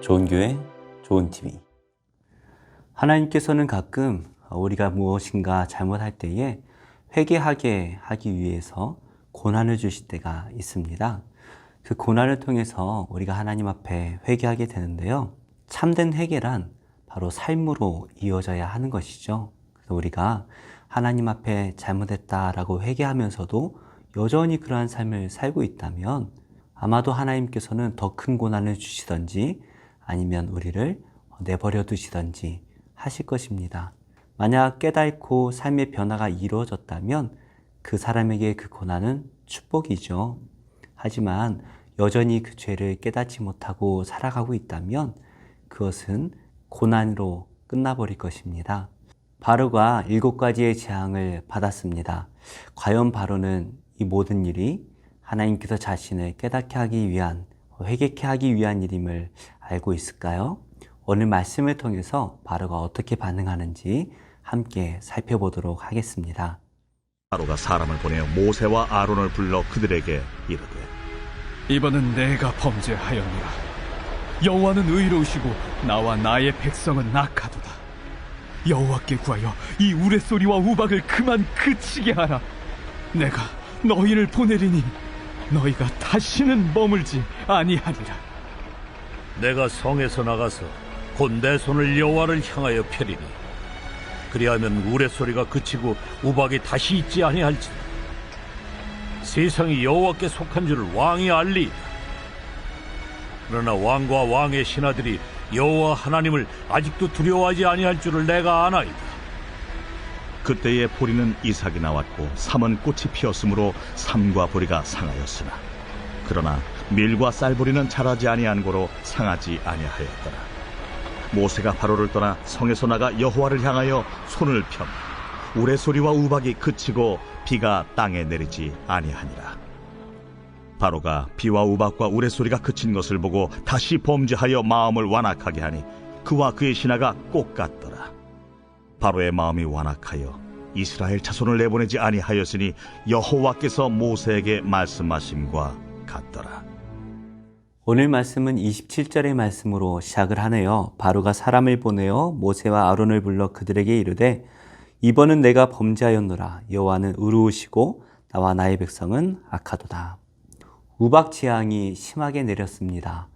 좋은 교회, 좋은 TV. 하나님께서는 가끔 우리가 무엇인가 잘못할 때에 회개하게 하기 위해서 고난을 주실 때가 있습니다. 그 고난을 통해서 우리가 하나님 앞에 회개하게 되는데요. 참된 회개란 바로 삶으로 이어져야 하는 것이죠. 그래서 우리가 하나님 앞에 잘못했다라고 회개하면서도 여전히 그러한 삶을 살고 있다면 아마도 하나님께서는 더 큰 고난을 주시든지 아니면 우리를 내버려 두시든지 하실 것입니다. 만약 깨닫고 삶의 변화가 이루어졌다면 그 사람에게 그 고난은 축복이죠. 하지만 여전히 그 죄를 깨닫지 못하고 살아가고 있다면 그것은 고난으로 끝나버릴 것입니다. 바로가 7가지의 재앙을 받았습니다. 과연 바로는 이 모든 일이 하나님께서 자신을 깨닫게 하기 위한, 회개케 하기 위한 일임을 알고 있을까요? 오늘 말씀을 통해서 바로가 어떻게 반응하는지 함께 살펴보도록 하겠습니다. 바로가 사람을 보내어 모세와 아론을 불러 그들에게 이르되 이번은 내가 범죄하였노라. 여호와는 의로우시고 나와 나의 백성은 악하도다. 여호와께 구하여 이 우레소리와 우박을 그만 그치게 하라. 내가 너희를 보내리니 너희가 다시는 머물지 아니하리라. 내가 성에서 나가서 곧 내 손을 여호와를 향하여 펴리니 그리하면 우레소리가 그치고 우박이 다시 있지 아니할지니 세상이 여호와께 속한 줄을 왕이 알리이다. 그러나 왕과 왕의 신하들이 여호와 하나님을 아직도 두려워하지 아니할 줄을 내가 아나이다. 그때에 보리는 이삭이 나왔고 삼은 꽃이 피었으므로 삼과 보리가 상하였으나 그러나 밀과 쌀보리는 자라지 아니한 고로 상하지 아니하였더라. 모세가 바로를 떠나 성에서 나가 여호와를 향하여 손을 펴 우레소리와 우박이 그치고 비가 땅에 내리지 아니하니라. 바로가 비와 우박과 우레소리가 그친 것을 보고 다시 범죄하여 마음을 완악하게 하니 그와 그의 신하가 꼭 같더라. 바로의 마음이 완악하여 이스라엘 자손을 내보내지 아니하였으니 여호와께서 모세에게 말씀하심과 같더라. 오늘 말씀은 27절의 말씀으로 시작을 하네요. 바로가 사람을 보내어 모세와 아론을 불러 그들에게 이르되 이번은 내가 범죄하였노라. 여호와는 의로우시고 나와 나의 백성은 악하도다. 우박 재앙이 심하게 내렸습니다.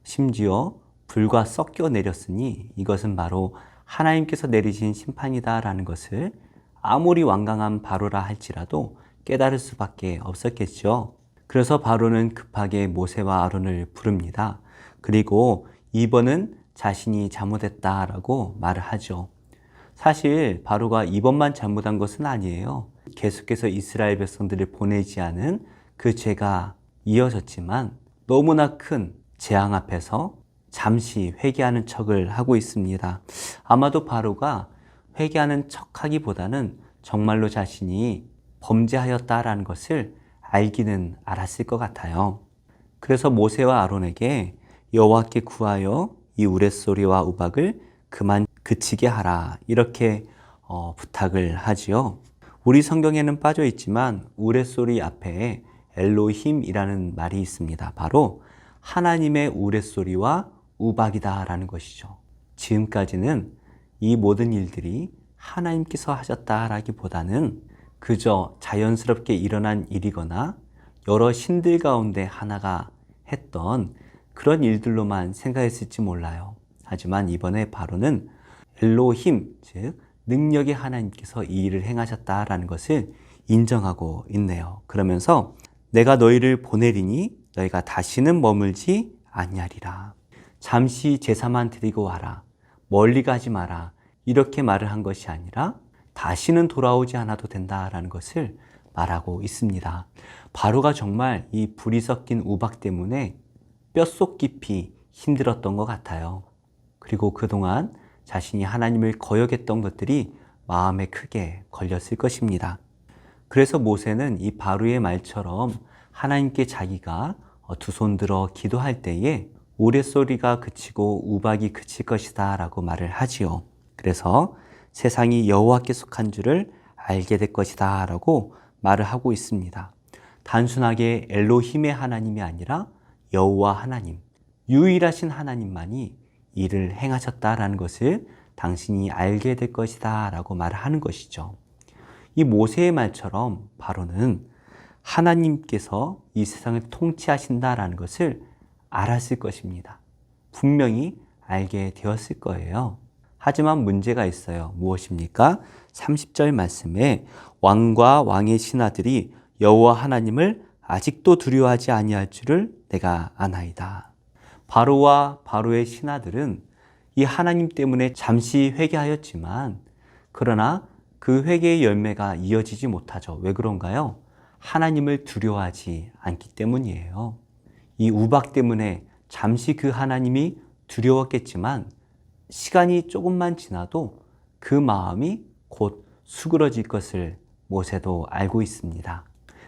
심지어 불과 섞여 내렸으니 이것은 바로 하나님께서 내리신 심판이다라는 것을 아무리 완강한 바로라 할지라도 깨달을 수밖에 없었겠죠. 그래서 바로는 급하게 모세와 아론을 부릅니다. 그리고 이번은 자신이 잘못했다라고 말을 하죠. 사실 바로가 이번만 잘못한 것은 아니에요. 계속해서 이스라엘 백성들을 보내지 않은 그 죄가 이어졌지만 너무나 큰 재앙 앞에서 잠시 회개하는 척을 하고 있습니다. 아마도 바로가 회개하는 척하기보다는 정말로 자신이 범죄하였다라는 것을 알기는 알았을 것 같아요. 그래서 모세와 아론에게 여호와께 구하여 이 우레소리와 우박을 그만 그치게 하라 이렇게 부탁을 하지요. 우리 성경에는 빠져 있지만 우레소리 앞에 엘로힘이라는 말이 있습니다. 바로 하나님의 우레소리와 우박이다라는 것이죠. 지금까지는 이 모든 일들이 하나님께서 하셨다라기보다는 그저 자연스럽게 일어난 일이거나 여러 신들 가운데 하나가 했던 그런 일들로만 생각했을지 몰라요. 하지만 이번에 바로는 엘로힘, 즉 능력의 하나님께서 이 일을 행하셨다라는 것을 인정하고 있네요. 그러면서 내가 너희를 보내리니 너희가 다시는 머물지 아니하리라. 잠시 제사만 드리고 와라. 멀리 가지 마라. 이렇게 말을 한 것이 아니라 다시는 돌아오지 않아도 된다라는 것을 말하고 있습니다. 바로가 정말 이 불이 섞인 우박 때문에 뼛속 깊이 힘들었던 것 같아요. 그리고 그동안 자신이 하나님을 거역했던 것들이 마음에 크게 걸렸을 것입니다. 그래서 모세는 이 바로의 말처럼 하나님께 자기가 두 손 들어 기도할 때에 우레소리가 그치고 우박이 그칠 것이다 라고 말을 하지요. 그래서 세상이 여호와께 속한 줄을 알게 될 것이다 라고 말을 하고 있습니다. 단순하게 엘로힘의 하나님이 아니라 여호와 하나님, 유일하신 하나님만이 이를 행하셨다라는 것을 당신이 알게 될 것이다 라고 말을 하는 것이죠. 이 모세의 말처럼 바로는 하나님께서 이 세상을 통치하신다라는 것을 알았을 것입니다. 분명히 알게 되었을 거예요. 하지만 문제가 있어요. 무엇입니까? 30절 말씀에 왕과 왕의 신하들이 여호와 하나님을 아직도 두려워하지 아니할 줄을 내가 아나이다. 바로와 바로의 신하들은 이 하나님 때문에 잠시 회개하였지만 그러나 그 회개의 열매가 이어지지 못하죠. 왜 그런가요? 하나님을 두려워하지 않기 때문이에요. 이 우박 때문에 잠시 그 하나님이 두려웠겠지만 시간이 조금만 지나도 그 마음이 곧 수그러질 것을 모세도 알고 있습니다.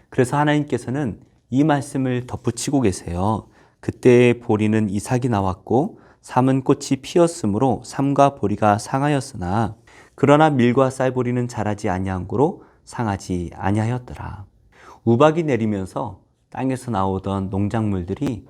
그래서 하나님께서는 이 말씀을 덧붙이고 계세요. 그때 보리는 이삭이 나왔고 삼은 꽃이 피었으므로 삼과 보리가 상하였으나 그러나 밀과 쌀보리는 자라지 아니한 고로 상하지 아니하였더라. 우박이 내리면서 땅에서 나오던 농작물들이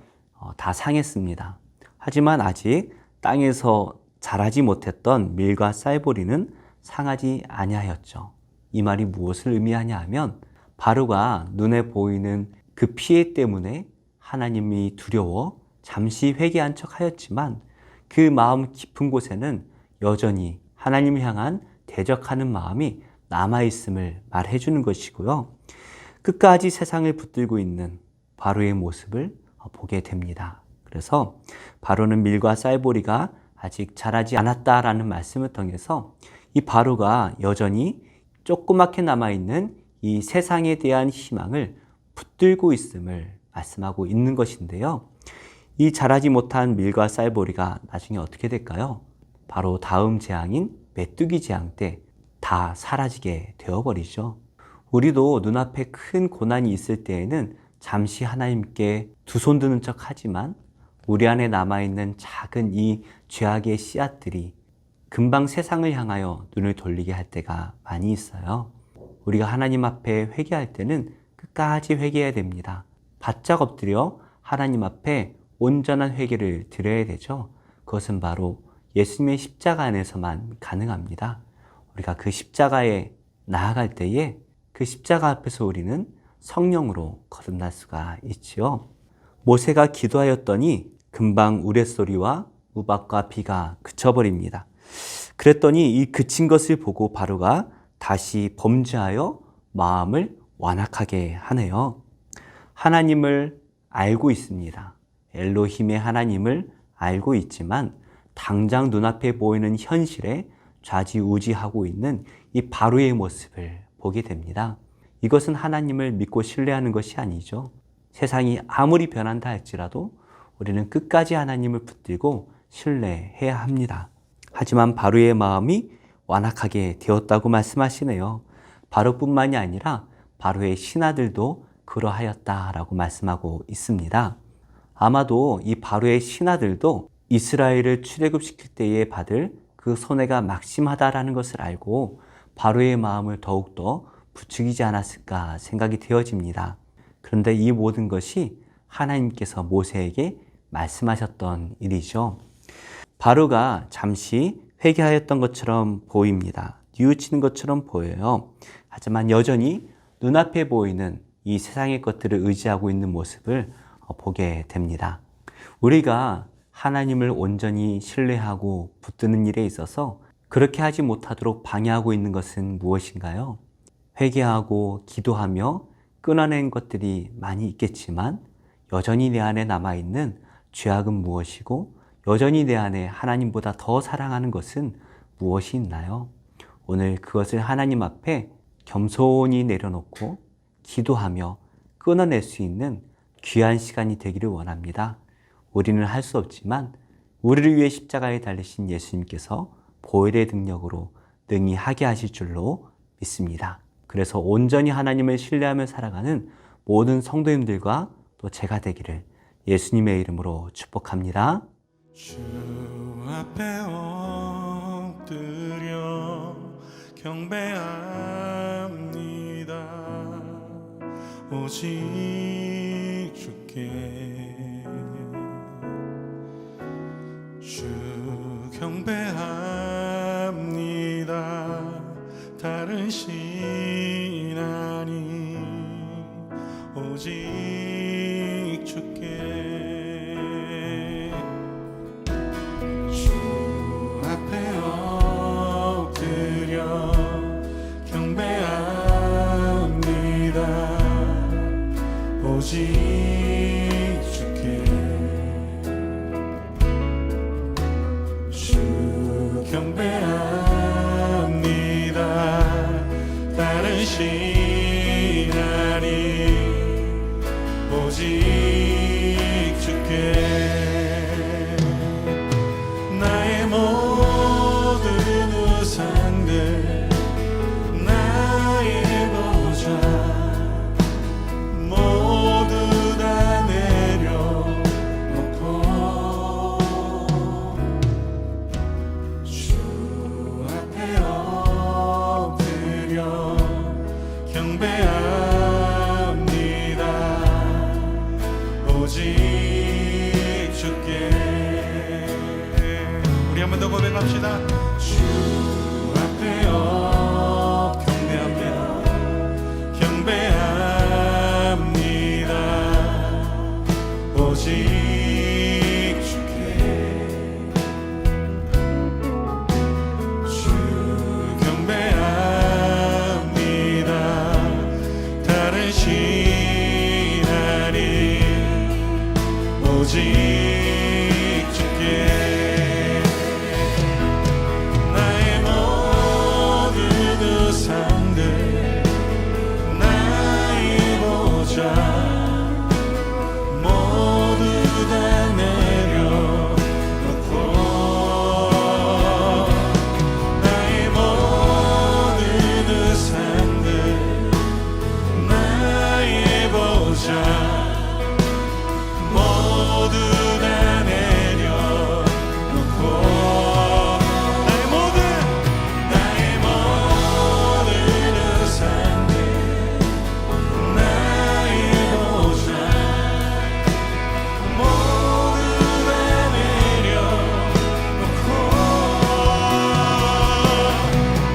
다 상했습니다. 하지만 아직 땅에서 자라지 못했던 밀과 쌀보리는 상하지 아니하였죠. 이 말이 무엇을 의미하냐 하면 바로가 눈에 보이는 그 피해 때문에 하나님이 두려워 잠시 회개한 척 하였지만 그 마음 깊은 곳에는 여전히 하나님을 향한 대적하는 마음이 남아있음을 말해 주는 것이고요. 끝까지 세상을 붙들고 있는 바로의 모습을 보게 됩니다. 그래서 바로는 밀과 쌀보리가 아직 자라지 않았다라는 말씀을 통해서 이 바로가 여전히 조그맣게 남아있는 이 세상에 대한 희망을 붙들고 있음을 말씀하고 있는 것인데요. 이 자라지 못한 밀과 쌀보리가 나중에 어떻게 될까요? 바로 다음 재앙인 메뚜기 재앙 때 다 사라지게 되어버리죠. 우리도 눈앞에 큰 고난이 있을 때에는 잠시 하나님께 두 손 드는 척 하지만 우리 안에 남아있는 작은 이 죄악의 씨앗들이 금방 세상을 향하여 눈을 돌리게 할 때가 많이 있어요. 우리가 하나님 앞에 회개할 때는 끝까지 회개해야 됩니다. 바짝 엎드려 하나님 앞에 온전한 회개를 드려야 되죠. 그것은 바로 예수님의 십자가 안에서만 가능합니다. 우리가 그 십자가에 나아갈 때에 그 십자가 앞에서 우리는 성령으로 거듭날 수가 있지요. 모세가 기도하였더니 금방 우레소리와 우박과 비가 그쳐버립니다. 그랬더니 이 그친 것을 보고 바로가 다시 범죄하여 마음을 완악하게 하네요. 하나님을 알고 있습니다. 엘로힘의 하나님을 알고 있지만 당장 눈앞에 보이는 현실에 좌지우지하고 있는 이 바로의 모습을 보게 됩니다. 이것은 하나님을 믿고 신뢰하는 것이 아니죠. 세상이 아무리 변한다 할지라도 우리는 끝까지 하나님을 붙들고 신뢰해야 합니다. 하지만 바로의 마음이 완악하게 되었다고 말씀하시네요. 바로뿐만이 아니라 바로의 신하들도 그러하였다라고 말씀하고 있습니다. 아마도 이 바로의 신하들도 이스라엘을 출애굽시킬 때에 받을 그 손해가 막심하다라는 것을 알고 바로의 마음을 더욱더 부추기지 않았을까 생각이 되어집니다. 그런데 이 모든 것이 하나님께서 모세에게 말씀하셨던 일이죠. 바로가 잠시 회개하였던 것처럼 보입니다. 뉘우치는 것처럼 보여요. 하지만 여전히 눈앞에 보이는 이 세상의 것들을 의지하고 있는 모습을 보게 됩니다. 우리가 하나님을 온전히 신뢰하고 붙드는 일에 있어서 그렇게 하지 못하도록 방해하고 있는 것은 무엇인가요? 회개하고 기도하며 끊어낸 것들이 많이 있겠지만 여전히 내 안에 남아있는 죄악은 무엇이고 여전히 내 안에 하나님보다 더 사랑하는 것은 무엇이 있나요? 오늘 그것을 하나님 앞에 겸손히 내려놓고 기도하며 끊어낼 수 있는 귀한 시간이 되기를 원합니다. 우리는 할 수 없지만 우리를 위해 십자가에 달리신 예수님께서 보혈의 능력으로 능히 하게 하실 줄로 믿습니다. 그래서 온전히 하나님을 신뢰하며 살아가는 모든 성도님들과 또 제가 되기를 예수님의 이름으로 축복합니다. 주 앞에 엎드려 경배합니다. 오직 주께 경배합니다. 다른 신 아닌 오직 주께 주 앞에 엎드려 경배합니다. 오직 주께 주 경배합니다. 다른 신 아닌 오직 주께 나의 모든 우상들 나의 보좌 모두 다 내려놓고 주 앞에 엎드려 경배합니다. 오직 주께 우리 한 번 더 고백합시다. 주 앞에 경배합니다. 경배합니다. 오직 주께 주 경배합니다. 다른 신 아닌 오직 주께 나의 모든 우상들 나의 보좌 모두 다 내려놓고 나의 모든 우상들 나의 보좌 모두 다 내려놓고 나의 모든 우상들 나의 보좌 모두 다 내려놓고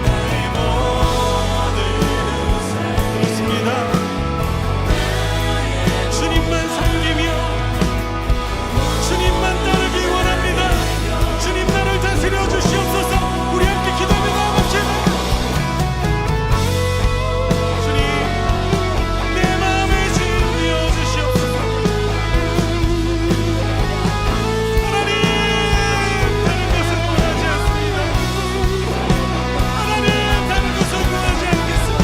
나의 모든 우상들 그렇습니다. 주님만 섬기며 주님만 따르기 원합니다. 주님 나를 다스려 주시옵소서. 우리 함께 기도하며 나아갑시다. 주님 내 마음에 지으려 주시옵소서. 하나님 다른 것은 원하지 않습니다. 하나님 다른 것은 원하지 않겠습니다.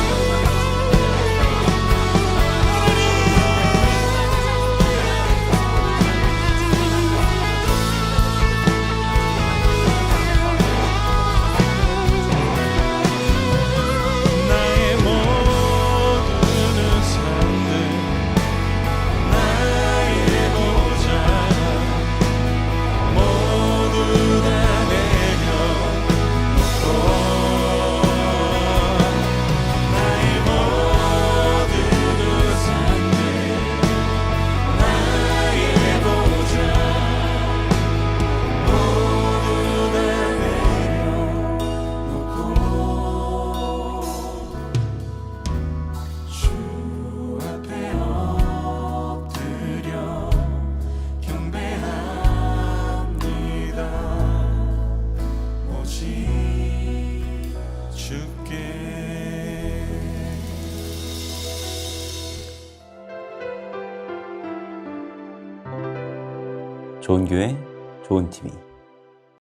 나의 모든 우상들 나의 보좌 모두 다 내려놓고 나의 모든 우상들 나의 보좌 모두 다 내려놓고 주 앞에 엎드려 경배합니다. 오직 주께 좋은 교회, 좋은 TV